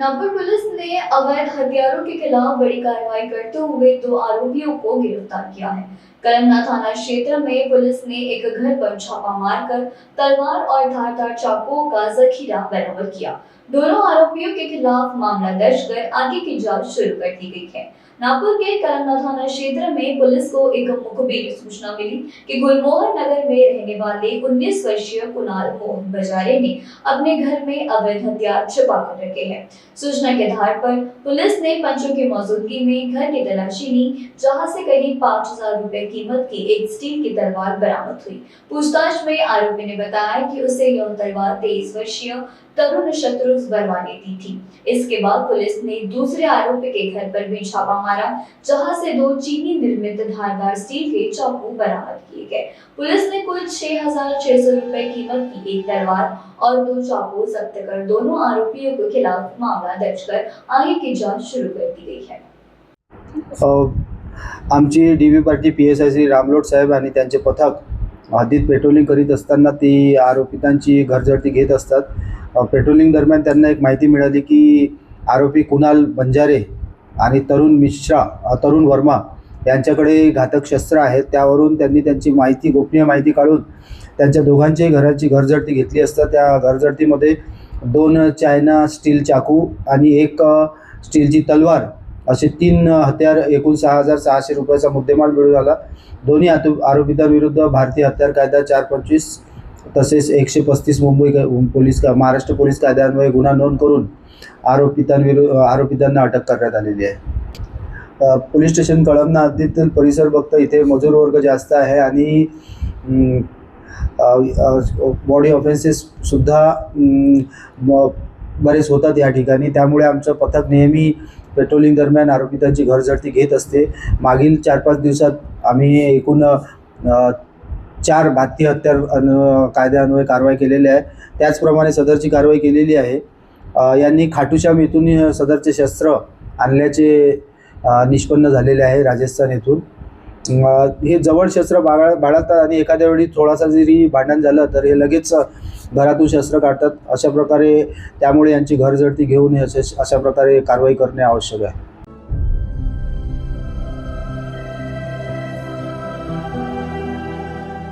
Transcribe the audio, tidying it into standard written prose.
Nagpur police ने अवैध हथियारों के खिलाफ बड़ी कार्रवाई करते हुए 2 आरोपियों को गिरफ्तार किया है। कलमना थाना क्षेत्र में पुलिस ने एक घर पर छापा मारकर तलवार और धारदार चाकुओं का जखीरा बरामद किया। दोनों आरोपियों के खिलाफ मामला दर्ज कर आगे की जांच शुरू कर दी गई है। नागपुर के कलमना थाना क्षेत्र में पुलिस को एक मुखबिर सूचना मिली कि गुलमोहर नगर में रहने वाले 19 वर्षीय कुणाल मोहन बजारे ने अपने घर में अवैध हथियार छिपा कर रखे हैं। सूचना के आधार पर पुलिस ने पंचों की मौजूदगी में घर की तलाशी ली, जहां से करीब 5,000 रुपए कीमत की एक स्टील की तलवार बरामद हुई। पूछताछ में आरोपी ने बताया कि उसे यह तलवार 23 वर्षीय तरुण शत्रुघ्न वर्मा ने दी थी। इसके बाद पुलिस ने दूसरे आरोपी के घर पर भी छापा मारा, जहां से 2 चीनी निर्मित धारदार स्टील के चाकू बरामद किए गए। पुलिस ने कुल 6,600 रुपए कीमत की एक तलवार और 2 चाकू जब्त कर दोनों आरोपियों के खिलाफ मामला दर्ज कर आगे की जांच शुरू कर दी गई है। आमची डीबी पार्टी PSI श्री रामलोट साहेब आणि त्यांचे पथक हद्दीत पेट्रोलिंग करीत असताना ती आरोपितांची घरजडती घेत असतात। पेट्रोलिंग दरम्यान त्यांना एक माहिती मिळाली की आरोपी कुणाल बंजारे आणि तरुण वर्मा यांच्याकडे घातक शस्त्र आहेत। त्यावरून त्यांनी त्यांची गोपनीय माहिती काढून त्यांच्या दोघांच्याही घराची घरजडती घेतली असता त्या घरजडतीमध्ये 2 चायना स्टील चाकू आणि एक स्टीलची तलवार असे 3 हत्यार एकूण 6,600 रुपयाचा मुद्देमाल मिळून आला। दोन्ही आरोपितांविरुद्ध भारतीय हत्यार कायदा 425 तसेच 135 महाराष्ट्र पोलीस कायद्यान्वये गुन्हा नोंद करून आरोपितांना अटक करण्यात आलेली आहे। पोलीस स्टेशन कळमना हद्दीतील परिसर बघता इथे मजूर वर्ग जास्त आहे आणि बॉडी ऑफेन्सेस सुद्धा बरेच होतात या ठिकाणी। त्यामुळे आमचं पथक नेहमी पेट्रोलिंग दरम्यान आरोपितांची घरजडती घेत असते। मागील 4-5 दिवसात आम्ही एकूण 4 भारतीय हत्यार कायद्यान्वये कारवाई केलेली आहे। त्याचप्रमाणे सदरची कारवाई केलेली आहे। यांनी खाटूश्याम येथून सदरचे शस्त्र आणल्याचे निष्पन्न झालेले आहे, राजस्थान येथून। हे जवळ शस्त्र बाळगतात आणि एखाद्या वेळी थोडासा जरी भांडण झालं तर हे लगेच घरातून शस्त्र काढतात। अशा प्रकारे त्यामुळे यांची घरजडती घेऊन अशा प्रकारे कारवाई करणे आवश्यक आहे।